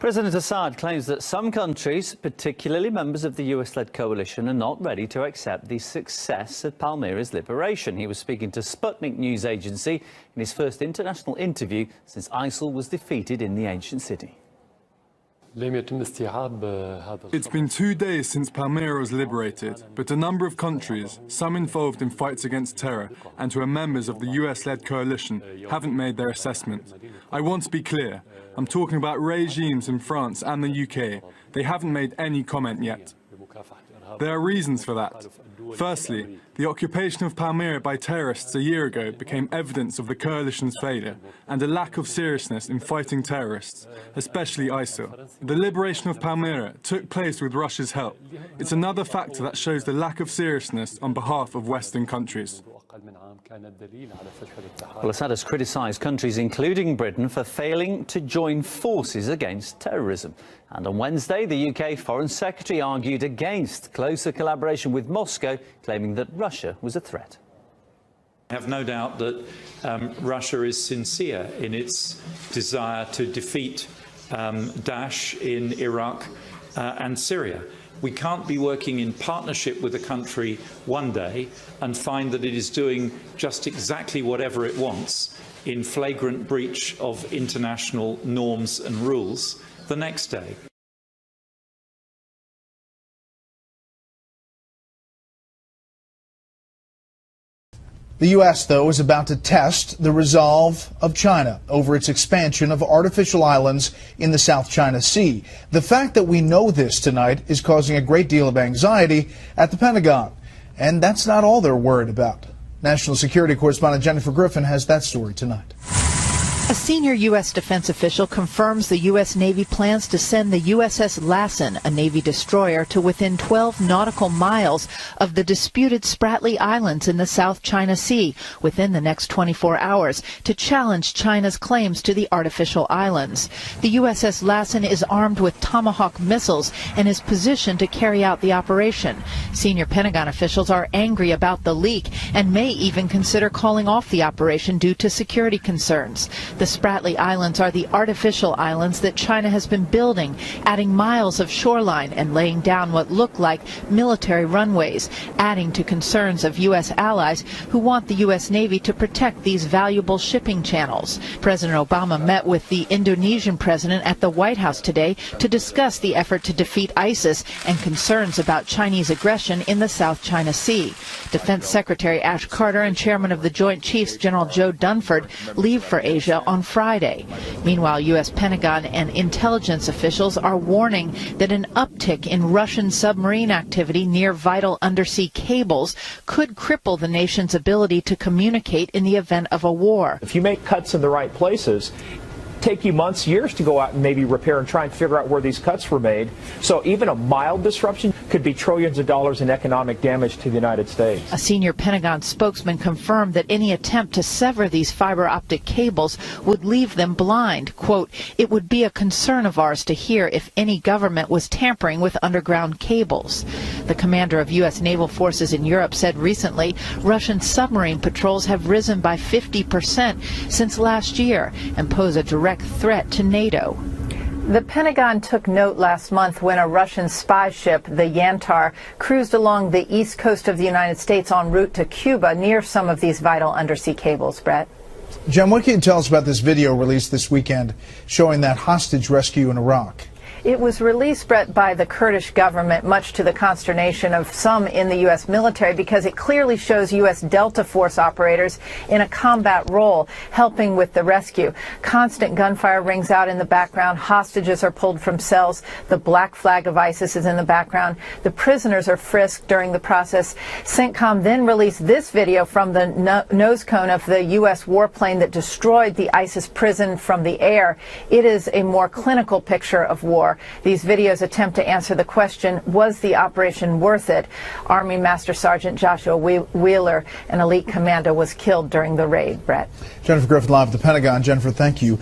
President Assad claims that some countries, particularly members of the US-led coalition, are not ready to accept the success of Palmyra's liberation. He was speaking to Sputnik news agency in his first international interview since ISIL was defeated in the ancient city. It's been 2 days since Palmyra was liberated, but a number of countries, some involved in fights against terror and who are members of the US-led coalition, haven't made their assessment. I want to be clear. I'm talking about regimes in France and the UK. They haven't made any comment yet. There are reasons for that. Firstly, the occupation of Palmyra by terrorists a year ago became evidence of the coalition's failure and a lack of seriousness in fighting terrorists, especially ISIL. The liberation of Palmyra took place with Russia's help. It's another factor that shows the lack of seriousness on behalf of Western countries. Well, Assad has criticised countries, including Britain, for failing to join forces against terrorism. And on Wednesday, the UK Foreign Secretary argued against closer collaboration with Moscow, claiming that Russia was a threat. I have no doubt that Russia is sincere in its desire to defeat Daesh in Iraq and Syria. We can't be working in partnership with a country one day and find that it is doing just exactly whatever it wants in flagrant breach of international norms and rules the next day. The U.S., though, is about to test the resolve of China over its expansion of artificial islands in the South China Sea. The fact that we know this tonight is causing a great deal of anxiety at the Pentagon. And that's not all they're worried about. National Security Correspondent Jennifer Griffin has that story tonight. A senior U.S. defense official confirms the U.S. Navy plans to send the USS Lassen, a Navy destroyer, to within 12 nautical miles of the disputed Spratly Islands in the South China Sea within the next 24 hours to challenge China's claims to the artificial islands. The USS Lassen is armed with Tomahawk missiles and is positioned to carry out the operation. Senior Pentagon officials are angry about the leak and may even consider calling off the operation due to security concerns. The Spratly Islands are the artificial islands that China has been building, adding miles of shoreline and laying down what look like military runways, adding to concerns of U.S. allies who want the U.S. Navy to protect these valuable shipping channels. President Obama met with the Indonesian president at the White House today to discuss the effort to defeat ISIS and concerns about Chinese aggression in the South China Sea. Defense Secretary Ash Carter and Chairman of the Joint Chiefs General Joe Dunford leave for Asia on Friday. Meanwhile, U.S. Pentagon and intelligence officials are warning that an uptick in Russian submarine activity near vital undersea cables could cripple the nation's ability to communicate in the event of a war. If you make cuts in the right places, take you months, years to go out and maybe repair and try and figure out where these cuts were made. So even a mild disruption could be trillions of dollars in economic damage to the United States. A senior Pentagon spokesman confirmed that any attempt to sever these fiber optic cables would leave them blind. Quote, "It would be a concern of ours to hear if any government was tampering with underground cables." The commander of U.S. naval forces in Europe said recently Russian submarine patrols have risen by 50% since last year and pose a direct threat to NATO. The Pentagon took note last month when a Russian spy ship, the Yantar, cruised along the east coast of the United States en route to Cuba near some of these vital undersea cables. Brett? Jen, what can you tell us about this video released this weekend showing that hostage rescue in Iraq? It was released, Brett, by the Kurdish government, much to the consternation of some in the U.S. military, because it clearly shows U.S. Delta Force operators in a combat role, helping with the rescue. Constant gunfire rings out in the background. Hostages are pulled from cells. The black flag of ISIS is in the background. The prisoners are frisked during the process. CENTCOM then released this video from the nose cone of the U.S. warplane that destroyed the ISIS prison from the air. It is a more clinical picture of war. These videos attempt to answer the question, was the operation worth it? Army Master Sergeant Joshua Wheeler, an elite commander, was killed during the raid. Brett? Jennifer Griffin live at the Pentagon. Jennifer, thank you.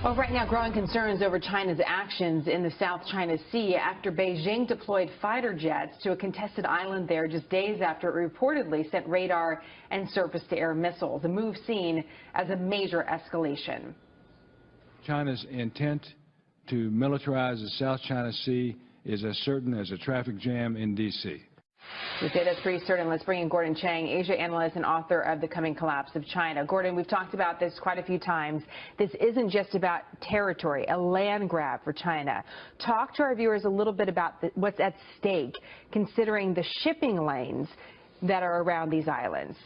Well, right now, growing concerns over China's actions in the South China Sea after Beijing deployed fighter jets to a contested island there just days after it reportedly sent radar and surface-to-air missiles, a move seen as a major escalation. China's intent to militarize the South China Sea is as certain as a traffic jam in D.C. We say that's pretty certain. Let's bring in Gordon Chang, Asia analyst and author of The Coming Collapse of China. Gordon, we've talked about this quite a few times. This isn't just about territory, a land grab for China. Talk to our viewers a little bit about what's at stake, considering the shipping lanes that are around these islands.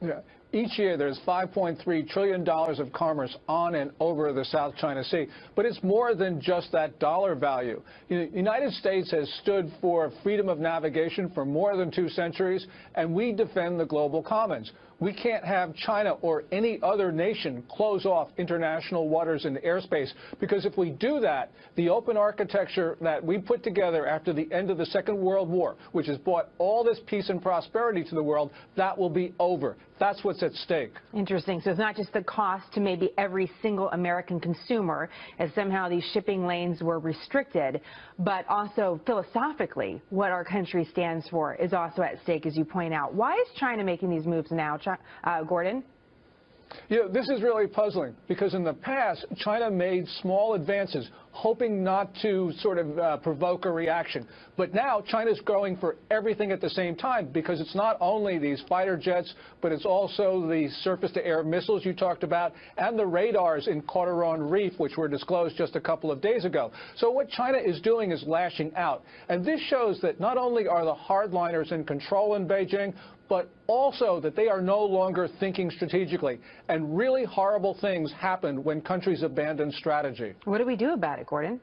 Yeah. Each year, there's $5.3 trillion of commerce on and over the South China Sea. But it's more than just that dollar value. The United States has stood for freedom of navigation for more than 2 centuries, and we defend the global commons. We can't have China or any other nation close off international waters and airspace, because if we do that, the open architecture that we put together after the end of the Second World War, which has brought all this peace and prosperity to the world, that will be over. That's what's at stake. Interesting. So it's not just the cost to maybe every single American consumer, as somehow these shipping lanes were restricted, but also philosophically, what our country stands for is also at stake, as you point out. Why is China making these moves now, Gordon? You know, this is really puzzling, because in the past, China made small advances, hoping not to sort of provoke a reaction. But now China's going for everything at the same time, because it's not only these fighter jets, but it's also the surface-to-air missiles you talked about, and the radars in Coron Reef, which were disclosed just a couple of days ago. So what China is doing is lashing out. And this shows that not only are the hardliners in control in Beijing, but also that they are no longer thinking strategically. And really horrible things happen when countries abandon strategy. What do we do about it, Gordon?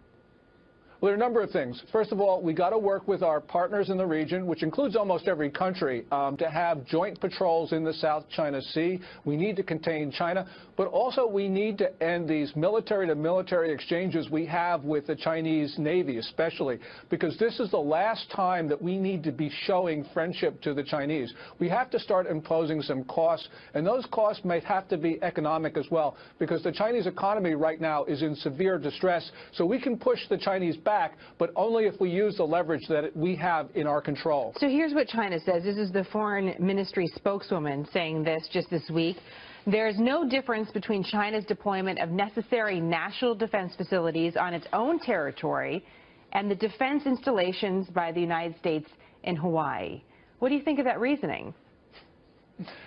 Well, there are a number of things. First of all, we got to work with our partners in the region, which includes almost every country, to have joint patrols in the South China Sea. We need to contain China, but also we need to end these military-to-military exchanges we have with the Chinese Navy, especially, because this is the last time that we need to be showing friendship to the Chinese. We have to start imposing some costs, and those costs may have to be economic as well, because the Chinese economy right now is in severe distress, so we can push the Chinese back, but only if we use the leverage that we have in our control. So here's what China says. This is the foreign ministry spokeswoman saying this just this week. There is no difference between China's deployment of necessary national defense facilities on its own territory and the defense installations by the United States in Hawaii. What do you think of that reasoning?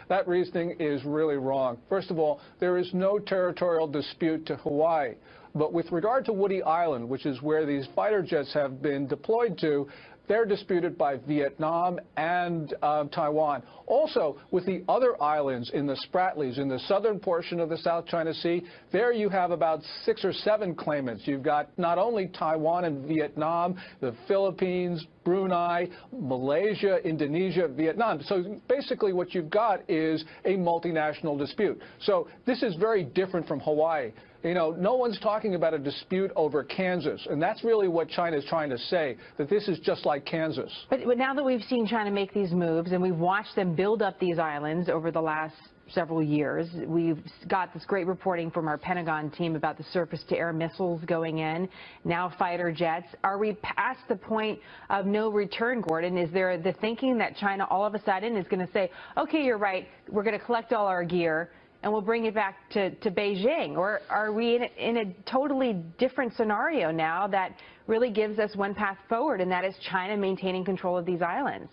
That reasoning is really wrong. First of all, there is no territorial dispute to Hawaii. But with regard to Woody Island, which is where these fighter jets have been deployed to, they're disputed by Vietnam and Taiwan. Also, with the other islands in the Spratlys, in the southern portion of the South China Sea, there you have about 6 or 7 claimants. You've got not only Taiwan and Vietnam, the Philippines, Brunei, Malaysia, Indonesia, Vietnam. So basically what you've got is a multinational dispute. So this is very different from Hawaii. You know, no one's talking about a dispute over Kansas, and that's really what China is trying to say, that this is just like Kansas. But now that we've seen China make these moves and we've watched them build up these islands over the last several years, we've got this great reporting from our Pentagon team about the surface-to-air missiles going in, now fighter jets. Are we past the point of no return, Gordon? Is there the thinking that China all of a sudden is going to say, okay, you're right, we're going to collect all our gear and we'll bring it back to Beijing? Or are we in a totally different scenario now that really gives us one path forward, and that is China maintaining control of these islands?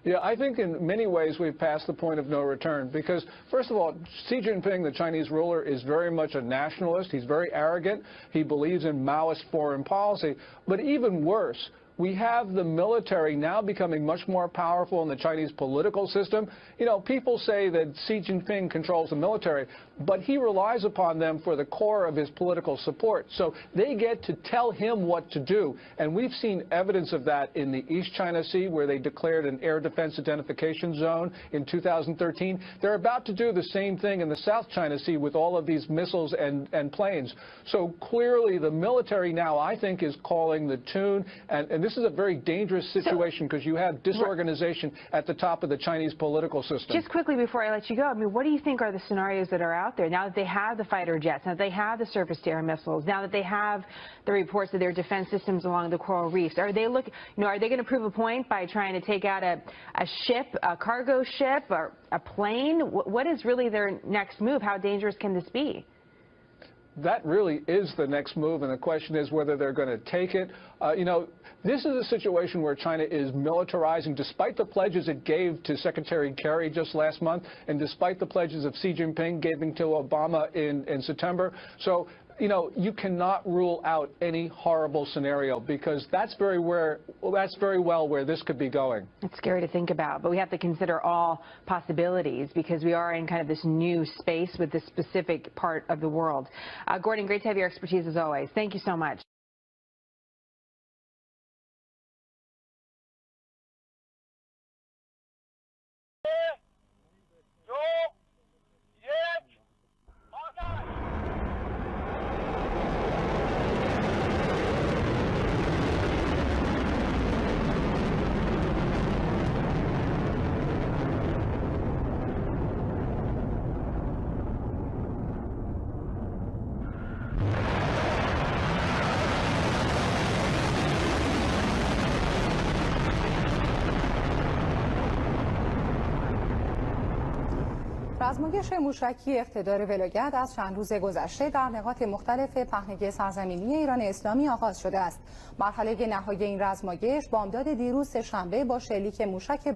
Yeah, I think in many ways we've passed the point of no return, because, first of all, Xi Jinping, the Chinese ruler, is very much a nationalist. He's very arrogant. He believes in Maoist foreign policy. But even worse, we have the military now becoming much more powerful in the Chinese political system. You know, people say that Xi Jinping controls the military, but he relies upon them for the core of his political support. So they get to tell him what to do. And we've seen evidence of that in the East China Sea, where they declared an air defense identification zone in 2013. They're about to do the same thing in the South China Sea with all of these missiles and planes. So clearly the military now, I think, is calling the tune. And this is a very dangerous situation, because you have disorganization at the top of the Chinese political system. Just quickly before I let you go, I mean, what do you think are the scenarios that are out there now that they have the fighter jets, now that they have the surface-to-air missiles, now that they have the reports of their defense systems along the coral reefs? Are they are they going to prove a point by trying to take out a ship, a cargo ship, or a plane? What is really their next move? How dangerous can this be? that really is the next move, and the question is whether they're going to take it. This is a situation where China is militarizing, despite the pledges it gave to Secretary Kerry just last month, and despite the pledges of Xi Jinping giving to Obama in September. So, you cannot rule out any horrible scenario, because that's very well where this could be going. It's scary to think about, but we have to consider all possibilities because we are in kind of this new space with this specific part of the world. Gordon, great to have your expertise as always. Thank you so much. رزمایش موشکی اقتدار ولایت از چند روز گذشته در نقاط مختلف پهنه سرزمینی ایران اسلامی آغاز شده است. مرحله نهایی این رزمایش بامداد دیروز سه‌شنبه با شلیک موشک